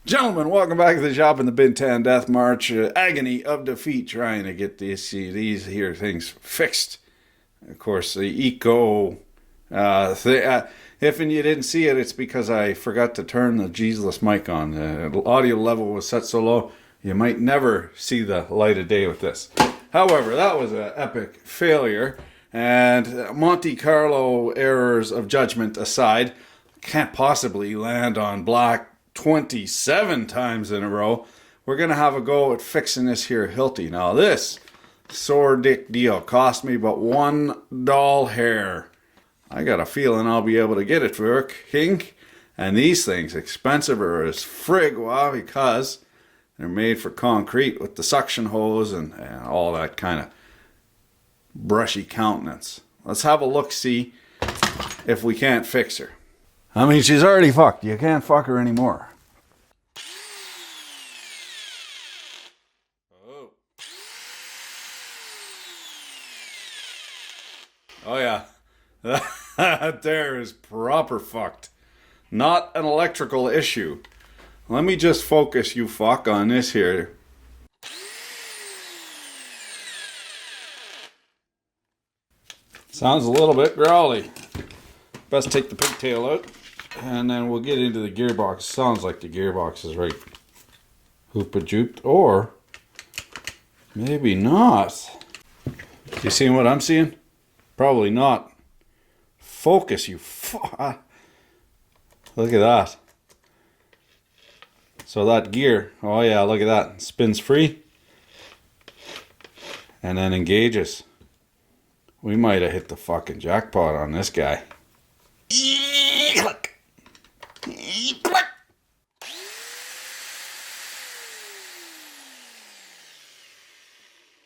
Gentlemen, welcome back to the Shop in the Bin 10 Death March. Agony of defeat trying to get these here things fixed. Of course, the eco... if you didn't see it, it's because I forgot to turn the Jesus mic on. The audio level was set so low, you might never see the light of day with this. However, that was an epic failure. And Monte Carlo errors of judgment aside, can't possibly land on black 27 times in a row. We're going to have a go at fixing this here Hilti. Now this sore dick deal cost me but one doll hair. I got a feeling I'll be able to get it for kink. And these things expensiver as frig, well, because they're made for concrete with the suction hose and all that kind of brushy countenance. Let's have a look, see if we can't fix her. I mean, she's already fucked. You can't fuck her anymore. Oh yeah. That there is proper fucked. Not an electrical issue. Let me just focus, you fuck, on this here. Sounds a little bit growly. Best take the pigtail out, and then we'll get into the gearbox. Sounds like the gearbox is right hoopa-jooped, or maybe not. You seeing what I'm seeing? Probably not. Focus, you fuck. Look at that. So that gear, oh yeah, look at that. Spins free. And then engages. We might have hit the fucking jackpot on this guy. Click. Click.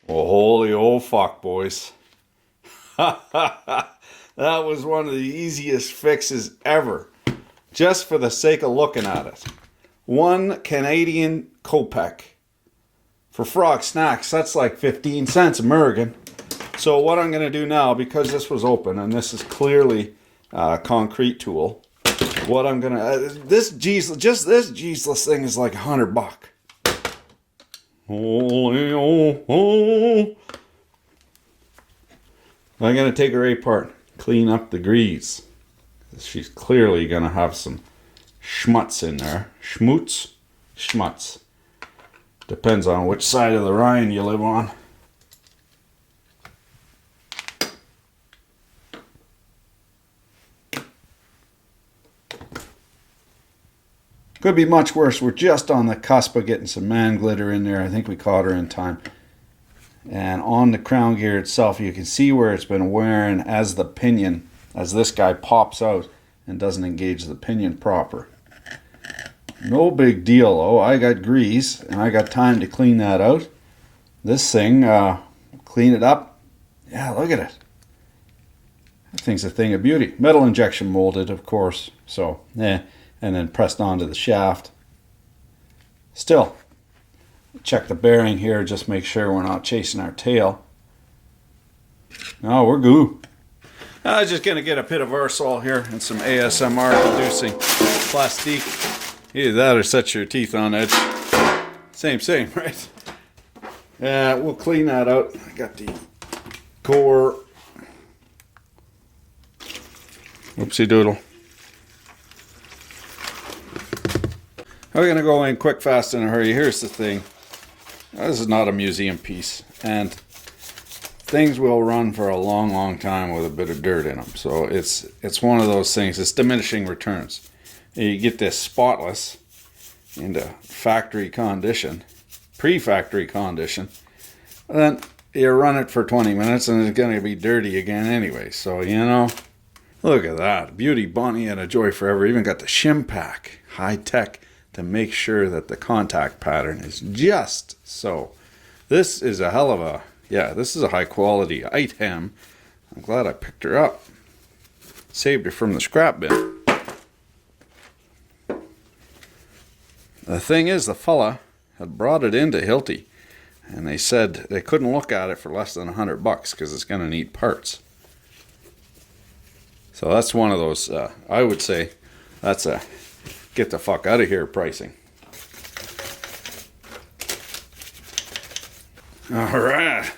Well, holy old fuck, boys. That was one of the easiest fixes ever. Just for the sake of looking at it. 1 Canadian kopeck. For frog snacks, that's like 15 cents American. So what I'm going to do now, because this was open and this is clearly a concrete tool, what I'm going to... this Jesus thing is like $100. Holy oh. I'm going to take her apart, clean up the grease. She's clearly going to have some schmutz in there. Schmutz? Schmutz. Depends on which side of the Rhine you live on. Could be much worse. We're just on the cusp of getting some man glitter in there. I think we caught her in time. And on the crown gear itself, you can see where it's been wearing as the pinion, as this guy pops out and doesn't engage the pinion proper. No big deal though. I got grease and I got time to clean that out. This thing, clean it up. Yeah, look at it. That thing's a thing of beauty. Metal injection molded, of course. So, yeah. And then pressed onto the shaft. Still, check the bearing here, just make sure we're not chasing our tail. No, we're goo. I was just going to get a bit of aerosol here and some ASMR producing plastique. Either that or set your teeth on edge. Same, right? We'll clean that out. I got the core. Oopsie doodle. We're going to go in quick, fast, in a hurry. Here's the thing. This is not a museum piece. And things will run for a long time with a bit of dirt in them. So it's one of those things. It's diminishing returns. You get this spotless into factory condition, pre-factory condition. And then you run it for 20 minutes and it's going to be dirty again anyway. So, you know, look at that. Beauty, Bonnie, and a joy forever. Even got the shim pack. High tech. To make sure that the contact pattern is just so. This is a hell of a, this is a high quality item. I'm glad I picked her up. Saved her from the scrap bin. The thing is, the fella had brought it into Hilti, and they said they couldn't look at it for less than $100 because it's going to need parts. So that's one of those, I would say, that's a get the fuck out of here pricing. All right.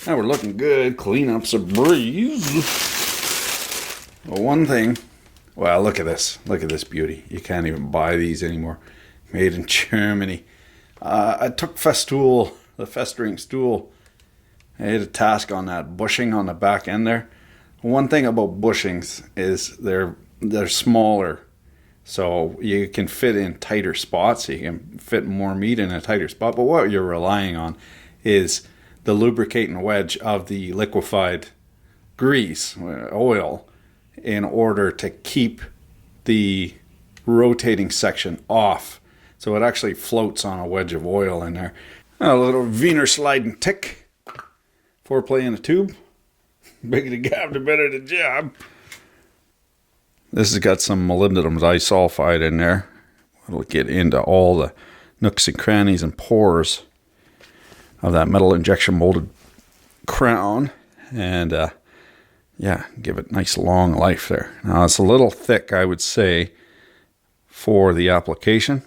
Now we're looking good. Cleanup's a breeze. Well, one thing. Wow, look at this. Look at this beauty. You can't even buy these anymore. Made in Germany. I took Festool, the festering stool. I had a task on that bushing on the back end there. One thing about bushings is they're smaller. So you can fit in tighter spots. You can fit more meat in a tighter spot. But what you're relying on is the lubricating wedge of the liquefied grease, oil, in order to keep the rotating section off. So it actually floats on a wedge of oil in there. A little Wiener sliding tick. Foreplay in a tube. Bigger the gap, the better the job. This has got some molybdenum disulfide in there. It'll get into all the nooks and crannies and pores of that metal injection molded crown. And yeah, give it nice long life there. Now it's a little thick, I would say, for the application.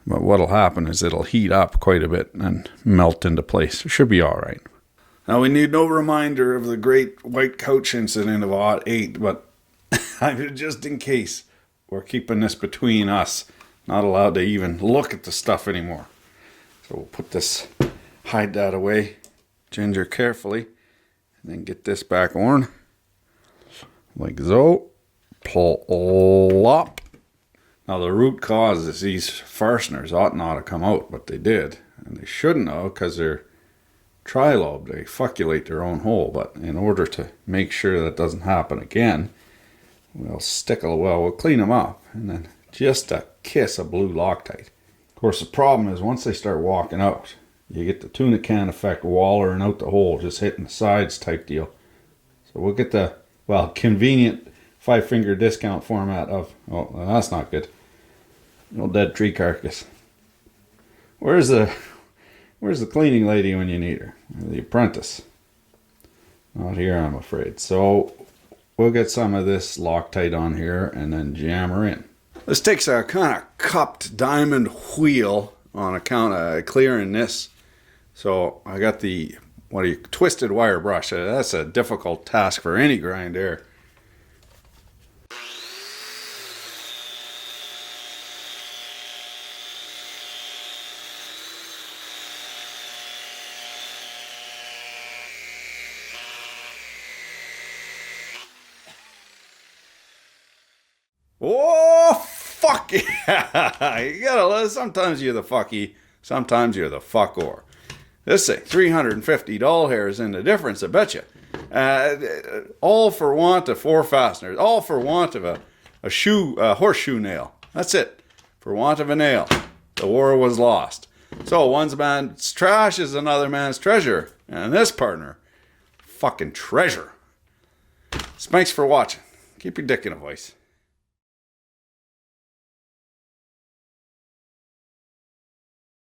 But what'll happen is it'll heat up quite a bit and melt into place. It should be all right. Now we need no reminder of the great white couch incident of '08, but just in case, we're keeping this between us. Not allowed to even look at the stuff anymore. So we'll put this, hide that away, ginger carefully, and then get this back on. Like so. Plop. Now the root cause is these fasteners ought not to come out, but they did. And they shouldn't have, because they're trilobe. They fucculate their own hole. But in order to make sure that doesn't happen again, we'll clean them up. And then just a kiss of blue Loctite. Of course, the problem is once they start walking out, you get the tuna can effect, wallering out the hole, just hitting the sides type deal. So we'll get the, convenient 5-finger discount format of, well, that's not good. No dead tree carcass. Where's the cleaning lady when you need her? The apprentice. Not here, I'm afraid. So we'll get some of this Loctite on here and then jam her in. This takes a kind of cupped diamond wheel on account of clearing this. So I got the twisted wire brush. That's a difficult task for any grinder. Oh, fuck yeah. You gotta, sometimes you're the fucky, sometimes you're the fuckor. This thing, $350 hairs in the difference, I bet you. All for want of 4 fasteners. All for want of a horseshoe nail. That's it. For want of a nail. The war was lost. So one man's trash is another man's treasure. And this partner, fucking treasure. Thanks for watching. Keep your dick in a voice.